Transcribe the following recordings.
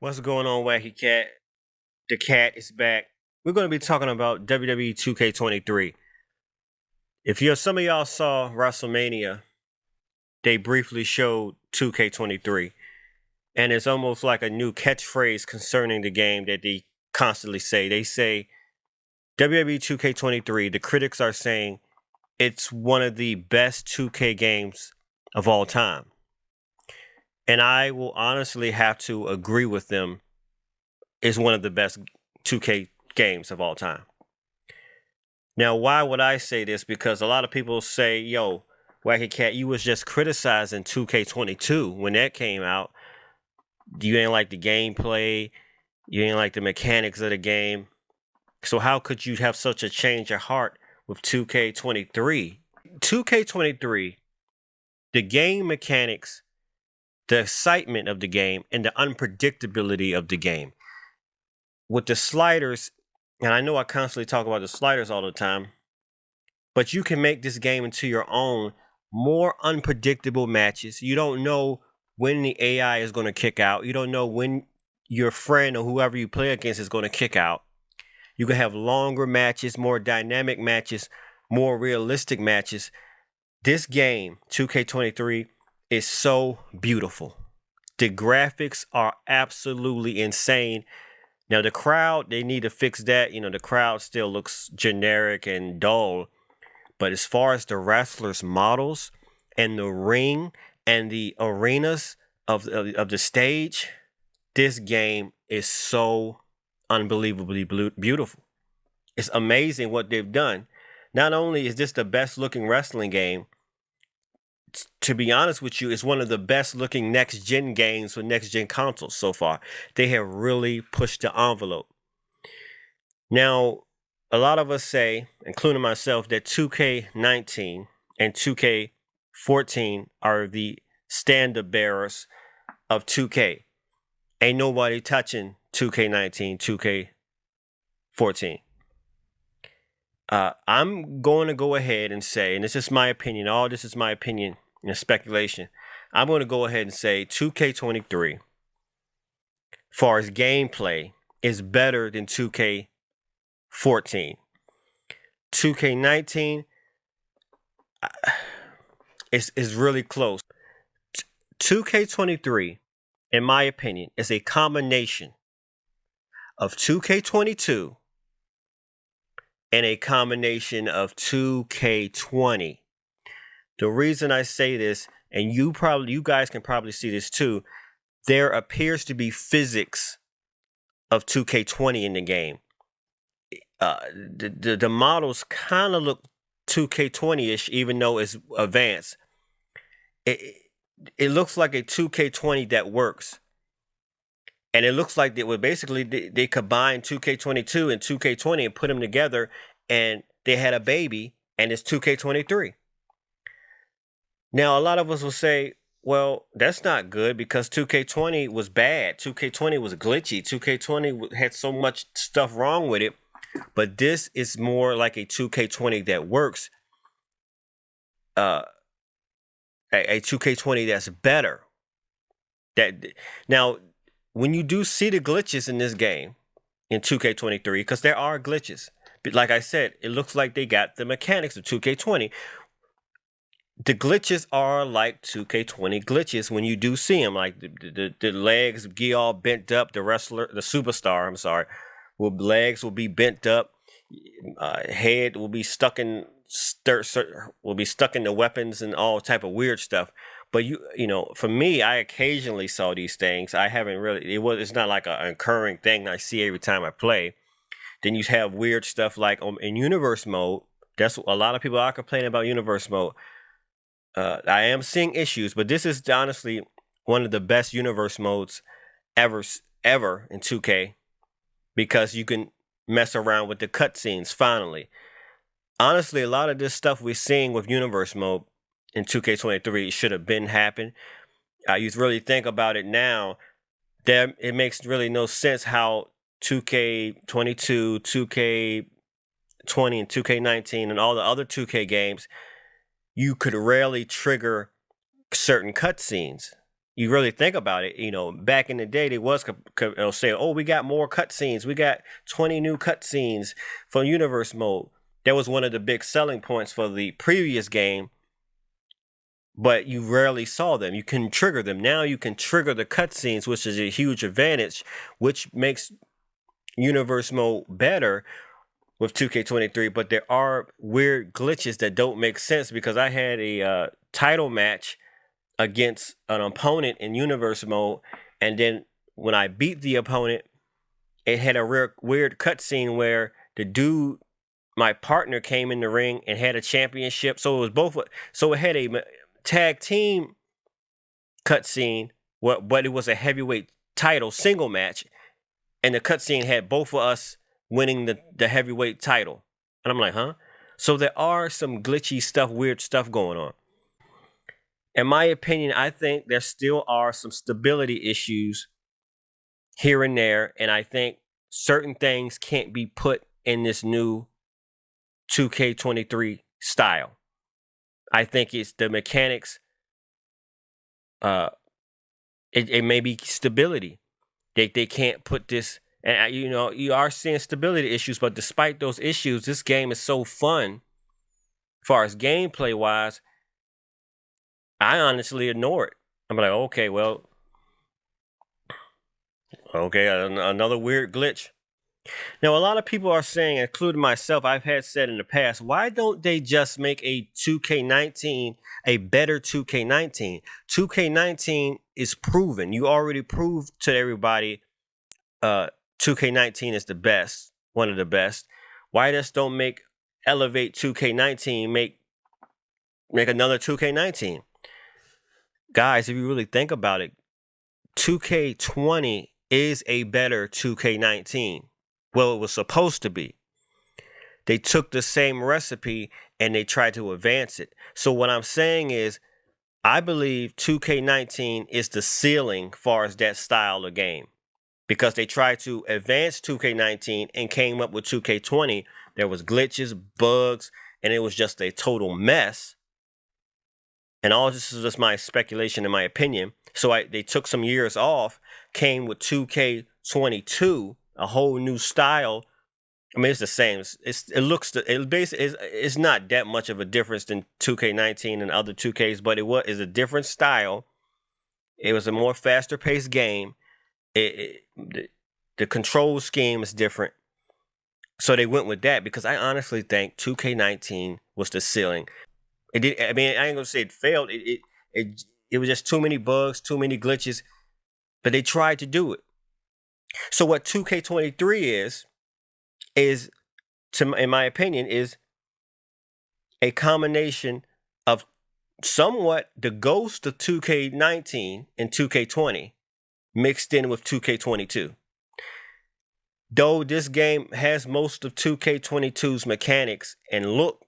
What's going on, Wacky Cat? The cat is back. We're going to be talking about WWE 2K23. If some of y'all saw WrestleMania, they briefly showed 2K23, and it's almost like a new catchphrase concerning the game that they constantly say. They say WWE 2K23. The critics are saying it's one of the best 2K games of all time, and I will honestly have to agree with them. It's one of the best 2K games of all time. Now, why would I say this? Because a lot of people say, yo, Wacky Cat, you was just criticizing 2K22 when that came out. You ain't like the gameplay. You ain't like the mechanics of the game. So how could you have such a change of heart with 2K23? 2K23, the game mechanics, the excitement of the game, and the unpredictability of the game. With the sliders, and I know I constantly talk about the sliders all the time, but you can make this game into your own, more unpredictable matches. You don't know when the AI is going to kick out. You don't know when your friend or whoever you play against is going to kick out. You can have longer matches, more dynamic matches, more realistic matches. This game, 2K23, is so beautiful. The graphics are absolutely insane. Now, the crowd, they need to fix that. The crowd still looks generic and dull. But as far as the wrestlers' models and the ring and the arenas of the stage, this game is so unbelievably beautiful. It's amazing what they've done. Not only is this the best looking wrestling game, to be honest with you, it's one of the best looking next gen games for next gen consoles so far. They have really pushed the envelope. Now, a lot of us say, including myself, that 2K19 and 2K14 are the standard bearers of 2K. Ain't nobody touching 2K19, 2K14. I'm going to go ahead and say, and this is my opinion, all this is my opinion and speculation. I'm going to go ahead and say 2K23, far as gameplay, is better than 2K14. 2K19 is really close. 2K23, in my opinion, is a combination of 2K22 and a combination of 2K20. The reason I say this, and you guys can probably see this too, there appears to be physics of 2K20 in the game. The models kind of look 2K20-ish, even though it's advanced. It looks like a 2K20 that works. And it looks like they combined 2K22 and 2K20 and put them together, and they had a baby, and it's 2K23. Now, a lot of us will say, well, that's not good because 2K20 was bad. 2K20 was glitchy. 2K20 had so much stuff wrong with it. But this is more like a 2K20 that works. A 2K20 that's better. Now, when you do see the glitches in this game, in 2K23, because there are glitches. But like I said, it looks like they got the mechanics of 2K20. The glitches are like 2K20 glitches when you do see them. Like the legs get all bent up. The superstar, legs will be bent up. Head will be stuck in the weapons and all type of weird stuff. But for me, I occasionally saw these things. I haven't really. It's not like an occurring thing I see every time I play. Then you have weird stuff like in universe mode. That's a lot of people are complaining about universe mode. I am seeing issues, but this is honestly one of the best universe modes ever in 2K, because you can mess around with the cutscenes finally. Honestly, a lot of this stuff we're seeing with universe mode in 2K23 should have been happened. You really think about it now, it makes really no sense how 2K22, 2K20, and 2K19 and all the other 2K games, you could rarely trigger certain cutscenes. you really think about it, back in the day, they was saying, "Oh, we got more cutscenes. We got 20 new cutscenes for Universe Mode." That was one of the big selling points for the previous game, but you rarely saw them. You can trigger them. Now you can trigger the cutscenes, which is a huge advantage, which makes Universe Mode better with 2K23. But there are weird glitches that don't make sense, because I had a title match against an opponent in Universe Mode, and then when I beat the opponent, it had a weird cutscene where the dude, my partner, came in the ring and had a championship. So it was both. So it had a tag team cutscene, but it was a heavyweight title single match, and the cutscene had both of us winning the heavyweight title. And I'm like, huh? So there are some glitchy stuff, weird stuff going on. In my opinion, I think there still are some stability issues here and there, and I think certain things can't be put in this new 2K23 style. I think it's the mechanics. It may be stability. They can't put this, and you are seeing stability issues, but despite those issues, this game is so fun. As far as gameplay wise, I honestly ignore it. I'm like, okay, another weird glitch. Now, a lot of people are saying, including myself, I've had said in the past, why don't they just make a 2K19 a better 2K19? 2K19 is proven. You already proved to everybody 2K19 is the best, one of the best. Why just don't elevate 2K19, make another 2K19? Guys, if you really think about it, 2K20 is a better 2K19. Well, it was supposed to be. They took the same recipe and they tried to advance it. So what I'm saying is, I believe 2K19 is the ceiling as far as that style of game, because they tried to advance 2K19 and came up with 2K20. There was glitches, bugs, and it was just a total mess. And all this is just my speculation and my opinion. So they took some years off, came with 2K22, a whole new style. I mean, it's the same. It's not that much of a difference than 2K19 and other 2Ks, but is a different style. It was a more faster paced game. The control scheme is different. So they went with that, because I honestly think 2K19 was the ceiling. It did. I mean, I ain't gonna say it failed. It was just too many bugs, too many glitches, but they tried to do it. So what 2K23 is, in my opinion, is a combination of somewhat the ghost of 2K19 and 2K20 mixed in with 2K22. Though this game has most of 2K22's mechanics and look,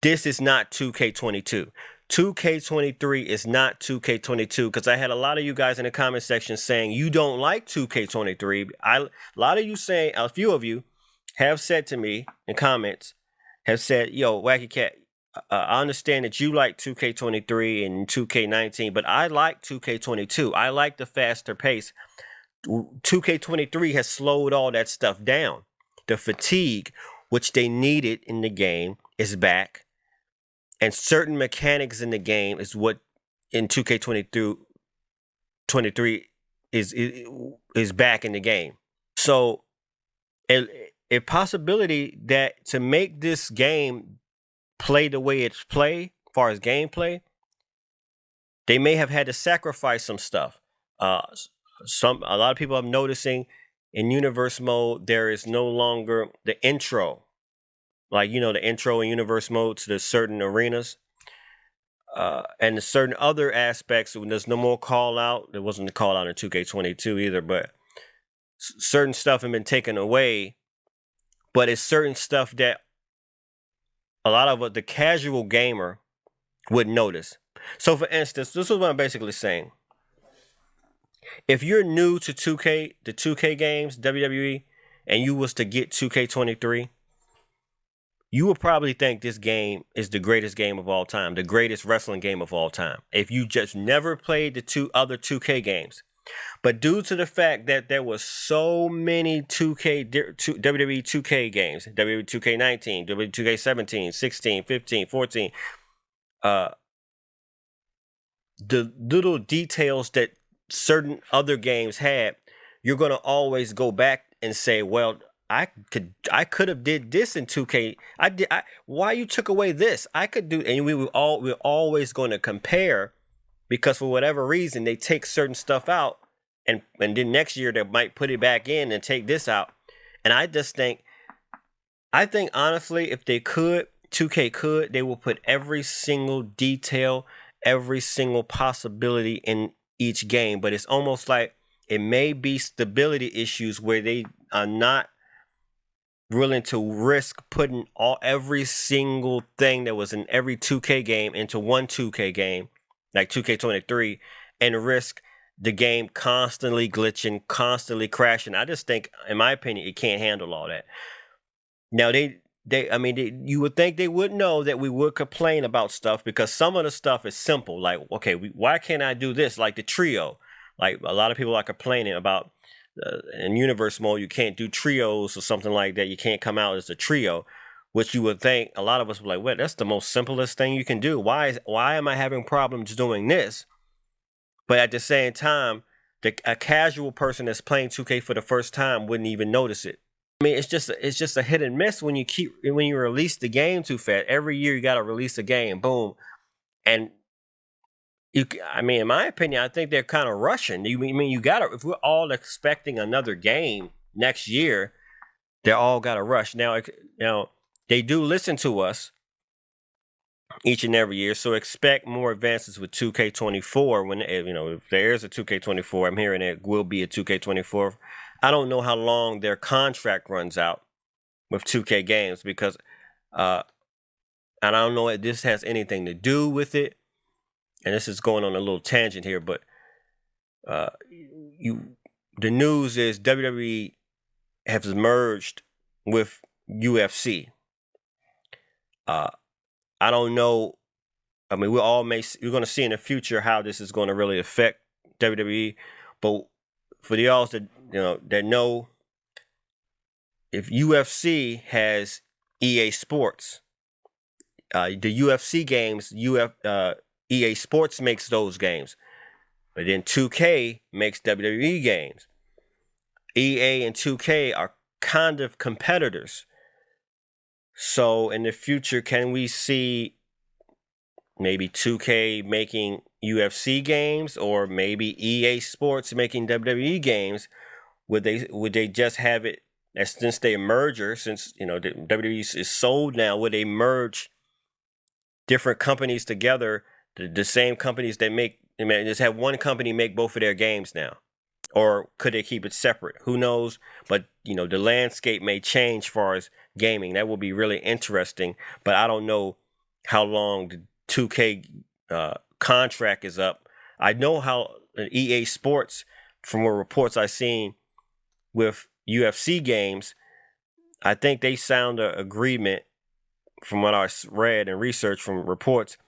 this is not 2K22. 2K23 is not 2K22, because I had a lot of you guys in the comment section saying you don't like 2K23. A few of you have said to me in comments, have said, yo, Wacky Cat, I understand that you like 2K23 and 2K19, but I like 2K22. I like the faster pace. 2K23 has slowed all that stuff down. The fatigue, which they needed in the game, is back. And certain mechanics in the game is what in 2K23 is back in the game. So a possibility that to make this game play the way it's played, as far as gameplay, they may have had to sacrifice some stuff. A lot of people are noticing in Universe Mode there is no longer the intro. Like, the intro in Universe Mode to the certain arenas. And the certain other aspects, when there's no more call out. There wasn't a call out in 2K22 either, but certain stuff have been taken away. But it's certain stuff that a lot of the casual gamer would notice. So for instance, this is what I'm basically saying. If you're new to 2K, the 2K games, WWE, and you was to get 2K23, you will probably think this game is the greatest game of all time, the greatest wrestling game of all time, if you just never played the two other 2K games. But due to the fact that there was so many WWE 2K games, WWE 2K19, WWE 2K17, 16, 15, 14, the little details that certain other games had, you're going to always go back and say, well, I could have did this in 2K. Why you took away this? I could do, and we're always going to compare, because for whatever reason they take certain stuff out, and then next year they might put it back in and take this out. And I think honestly, if they could, 2K could, they will put every single detail, every single possibility in each game. But it's almost like it may be stability issues where they are not willing to risk putting every single thing that was in every 2K game into one 2K game, like 2K23, and risk the game constantly glitching, constantly crashing. I just think, in my opinion, it can't handle all that. Now, you would think they would know that we would complain about stuff, because some of the stuff is simple. Like, okay, why can't I do this? Like the trio. Like, a lot of people are complaining about in universe mode, you can't do trios or something like that. You can't come out as a trio, which you would think a lot of us would be like, well, that's the most simplest thing you can do. Why am I having problems doing this? But at the same time, a casual person that's playing 2K for the first time wouldn't even notice it. I mean, it's just a hit and miss when you release the game too fast. Every year you got to release a game, boom, and in my opinion, I think they're kind of rushing. You gotta, if we're all expecting another game next year, they're all gotta rush. Now they do listen to us each and every year, so expect more advances with 2K24. When if there is a 2K24, I'm hearing it will be a 2K24. I don't know how long their contract runs out with 2K games, because and I don't know if this has anything to do with it. And this is going on a little tangent here, but the news is WWE has merged with UFC. I don't know. I mean, we're going to see in the future how this is going to really affect WWE. But for the y'all that know, if UFC has EA Sports, the UFC games, EA Sports makes those games, but then 2K makes WWE games. EA and 2K are kind of competitors. So in the future, can we see maybe 2K making UFC games, or maybe EA Sports making WWE games? Would they just have it, since they merger, since the WWE is sold now, would they merge different companies together? The same companies that make, just have one company make both of their games now, or could they keep it separate? Who knows? But the landscape may change as far as gaming. That will be really interesting. But I don't know how long the 2K contract is up. I know how EA Sports, from what reports I've seen with UFC games, I think they signed an agreement, from what I read and researched from reports,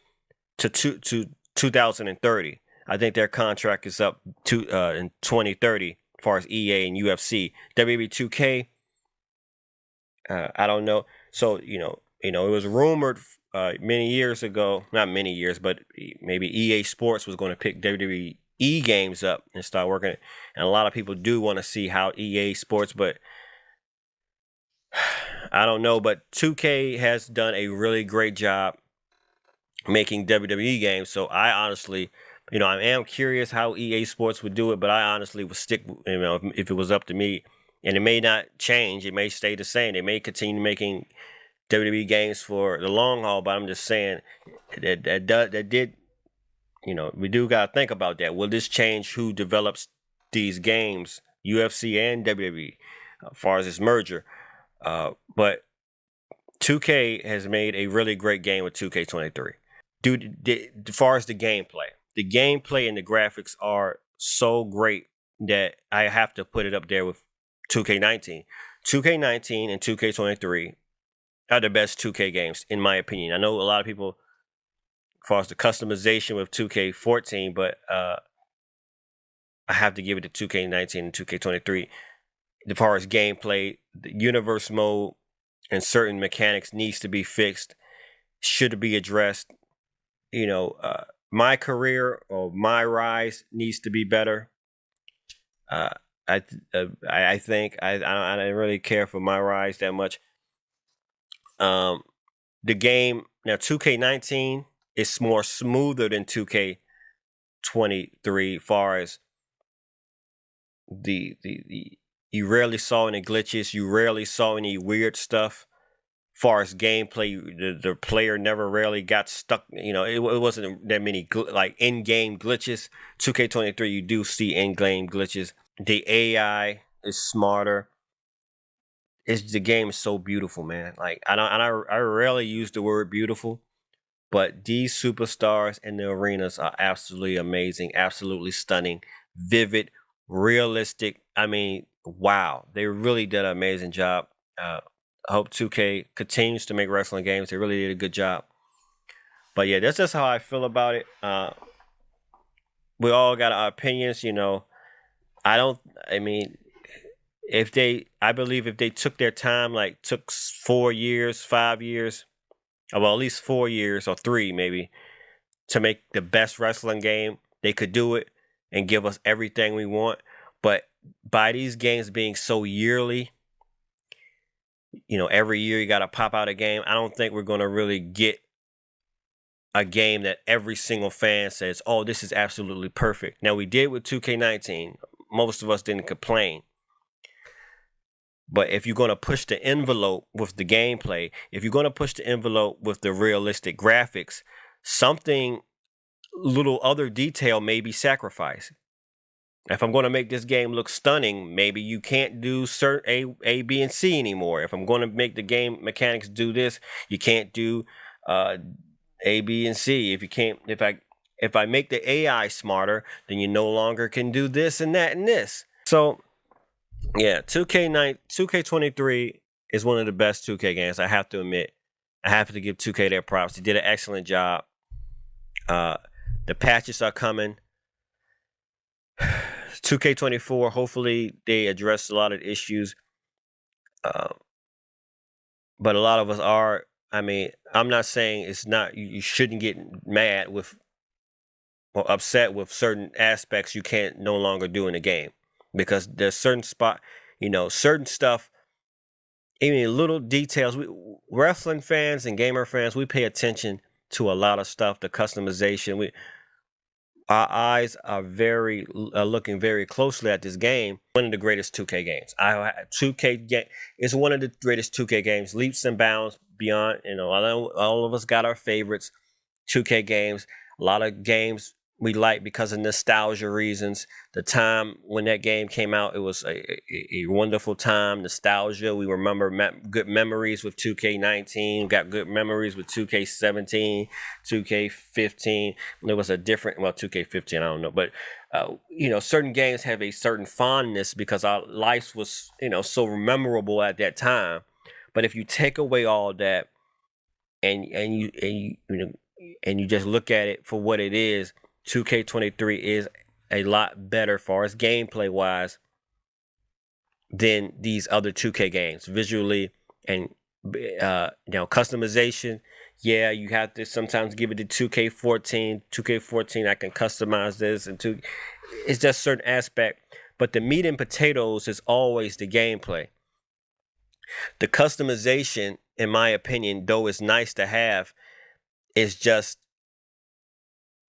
to 2030. I think their contract is up in 2030 as far as EA and UFC. WWE 2K, I don't know. So it was rumored many years ago, not many years, but maybe EA Sports was going to pick WWE games up and start working it. And a lot of people do want to see how EA Sports, but I don't know. But 2K has done a really great job making WWE games. So I honestly, I am curious how EA Sports would do it, but I honestly would stick, if it was up to me. And it may not change. It may stay the same. They may continue making WWE games for the long haul, but I'm just saying that did, we do got to think about that. Will this change who develops these games, UFC and WWE, as far as this merger? But 2K has made a really great game with 2K23. Dude, as far as the gameplay and the graphics are so great that I have to put it up there with 2K19. 2K19 and 2K23 are the best 2K games, in my opinion. I know a lot of people, as far as the customization with 2K14, but I have to give it to 2K19 and 2K23. As far as gameplay, the universe mode and certain mechanics needs to be fixed, should be addressed. My career or my rise needs to be better. Uh, I think I didn't really care for my rise that much. The game now 2K19 is more smoother than 2K23. Far as the you rarely saw any glitches, you rarely saw any weird stuff. Far as gameplay, the player never really got stuck. It wasn't that many like in-game glitches. 2K23, you do see in-game glitches. The AI is smarter. The game is so beautiful, man. Like I rarely use the word beautiful, but these superstars in the arenas are absolutely amazing, absolutely stunning, vivid, realistic. I mean, wow, they really did an amazing job. I hope 2K continues to make wrestling games. They really did a good job. But yeah, that's just how I feel about it. We all got our opinions, I mean, I believe if they took their time, like took 4 years, 5 years, well, at least 4 years or 3 maybe, to make the best wrestling game, they could do it and give us everything we want. But by these games being so yearly, every year you got to pop out a game, I don't think we're going to really get a game that every single fan says, oh, this is absolutely perfect. Now, we did with 2K19. Most of us didn't complain. But if you're going to push the envelope with the gameplay, if you're going to push the envelope with the realistic graphics, something little other detail may be sacrificed. If I'm going to make this game look stunning, maybe you can't do certain A, B, and C anymore. If I'm going to make the game mechanics do this, you can't do A, B, and C. If I make the AI smarter, then you no longer can do this and that and this. So yeah, 2K23 is one of the best 2K games. I have to admit, I have to give 2K their props. They did an excellent job. The patches are coming. 2K24, hopefully they address a lot of issues. But a lot of us are. I mean, I'm not saying it's not. You shouldn't get mad with or upset with certain aspects you can't no longer do in the game, because there's certain certain stuff. Even little details. Wrestling fans and gamer fans, we pay attention to a lot of stuff. The customization. Our eyes are looking very closely at this game. One of the greatest 2K games. 2K game is one of the greatest 2K games. Leaps and bounds beyond. All of us got our favorites. 2K games. A lot of games we like because of nostalgia reasons. The time when that game came out, it was a wonderful time. Nostalgia. We remember good memories with 2K19. Got good memories with 2K17, 2K15. There was a different, 2K15, I don't know. But, certain games have a certain fondness because our life was, so memorable at that time. But if you take away all that and you just look at it for what it is, 2K23 is a lot better far as gameplay wise than these other 2K games visually and customization. Yeah, you have to sometimes give it to 2K14. 2K14, I can customize this, and it's just certain aspect. But the meat and potatoes is always the gameplay. The customization, in my opinion, though is nice to have, is just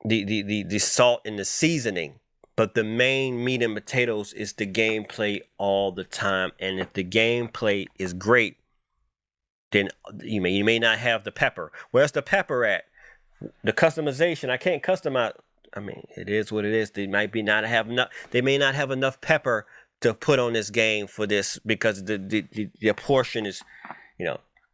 the salt and the seasoning. But the main meat and potatoes is the gameplay all the time. And if the gameplay is great, then you may not have the pepper. Where's the pepper at? The customization, I can't customize. I mean, it is what it is. They may not have enough pepper to put on this game for this, because the portion is,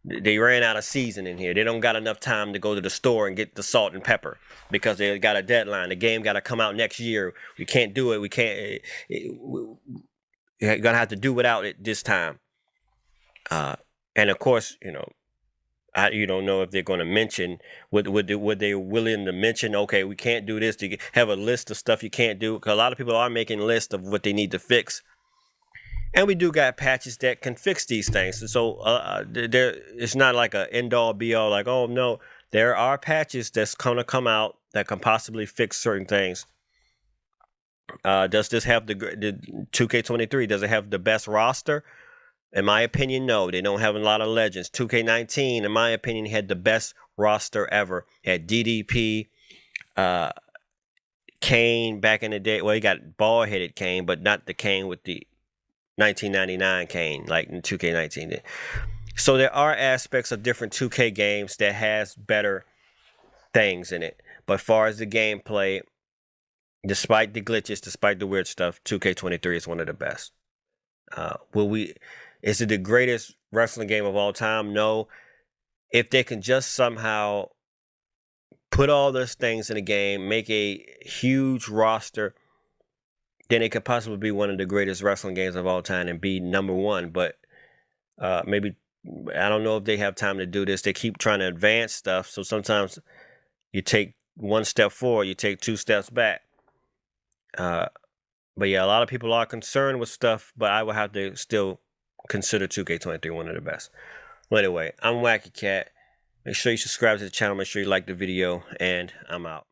they ran out of seasoning here. They don't got enough time to go to the store and get the salt and pepper because they got a deadline. The game got to come out next year. We can't do it. We can't. You're gonna have to do without it this time. And of course, You don't know if they're going to mention, would they willing to mention, okay, we can't do this, to have a list of stuff you can't do, because a lot of people are making lists of what they need to fix. And we do got patches that can fix these things. So there, it's not like a end all be all, like, oh no, there are patches that's going to come out that can possibly fix certain things. Does this have the 2K23? Does it have the best roster? In my opinion, no. They don't have a lot of legends. 2K19, in my opinion, had the best roster ever. Had DDP, Kane back in the day. Well, he got bald-headed Kane, but not the Kane with the 1999 Kane, like in 2K19 did. So there are aspects of different 2K games that has better things in it. But as far as the gameplay, despite the glitches, despite the weird stuff, 2K23 is one of the best. Is it the greatest wrestling game of all time? No. If they can just somehow put all those things in a game, make a huge roster, then it could possibly be one of the greatest wrestling games of all time and be number one. But maybe, I don't know if they have time to do this. They keep trying to advance stuff. So sometimes you take one step forward, you take two steps back. But yeah, a lot of people are concerned with stuff, but I would have to still consider 2K23 one of the best. Well, anyway, I'm Wacky Cat. Make sure you subscribe to the channel. Make sure you like the video, and I'm out.